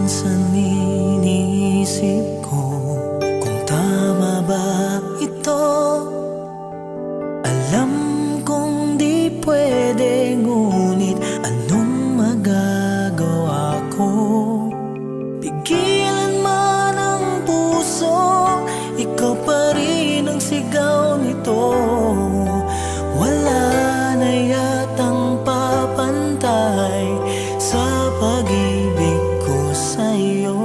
minsan iniisip ko kung tama ba ito. Alam kong di pwede, ngunit anong magagawa ko? Pigilan man ang puso, ikaw pa rin ang sigaw nito. Wala na yatang papantay sa pag-ibig ko sa'yo.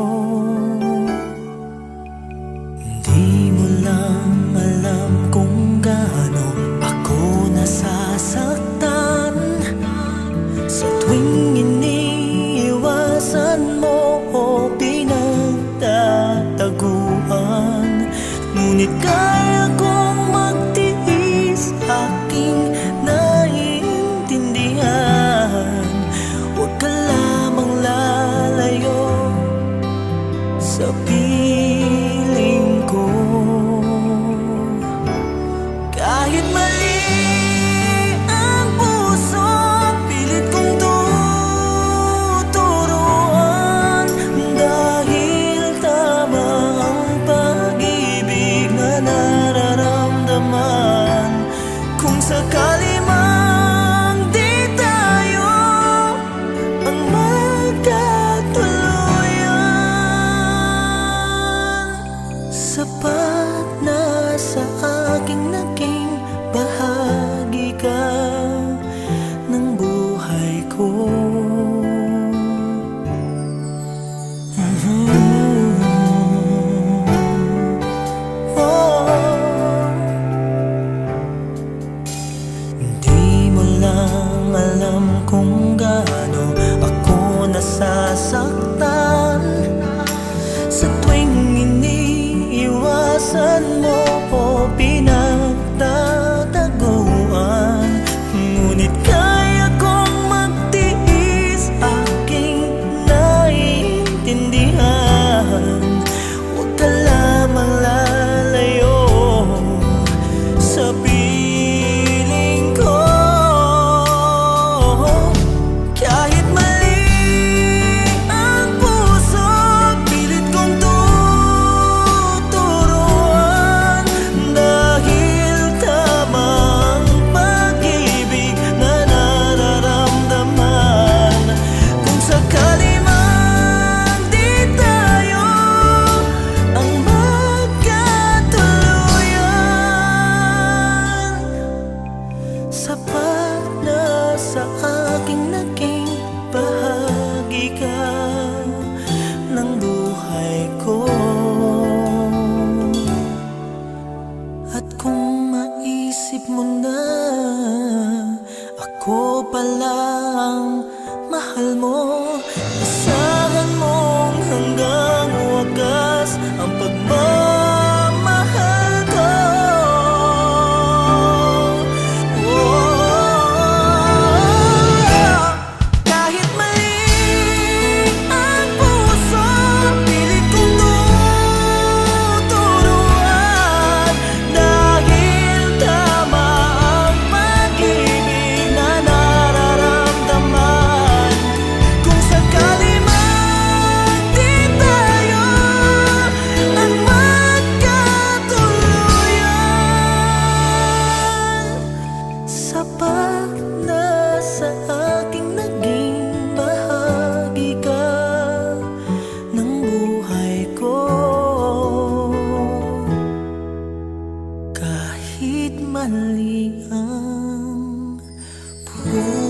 Di mo lang alam kung gaano ako nasasaktan sa tuwing iniiwasan mo o pinagtataguan. Ngunit kaya kong magtiis, aking naiintindihan. Huwag ka lamang lalayo sa piling ko. Kahit mali ang puso, pilit kong tuturuan. Dahil tama ang pag-ibig na nararamdaman. Kung sakali mang di tayo ang magkatuluyan, sapat na sa aking naging bahagi ka ng buhay ko. Hindi mo lang alam kung gaano ako nasasaktan sa tuwing iniiwasan mo o pinagtataguan. Ngunit kaya kong magtiis, aking naiintindihan. Huwag ka lamang lalayo sa piling ko. Kahit mali ang puso, pilit kong tuturuan. Dahil tama ang pag-ibig na nararamdaman. Kung sakali man di tayo ang magkatuluyan, sapat na sa aking naging bahagi ka ng buhay ko. At kung maisip mo na ako pala ang mahal mo, asahan mong hanggang wagas ang pagmamahal ko. Kahit mali ang puso, pilit kong tuturuan. Dahil tama ang pag-ibig na nararamdaman. Kung sakali man di tayo ang magkatuluyan, sapat na sa aking naging bahagi ka ng buhay ko. Kahit mali ang puso.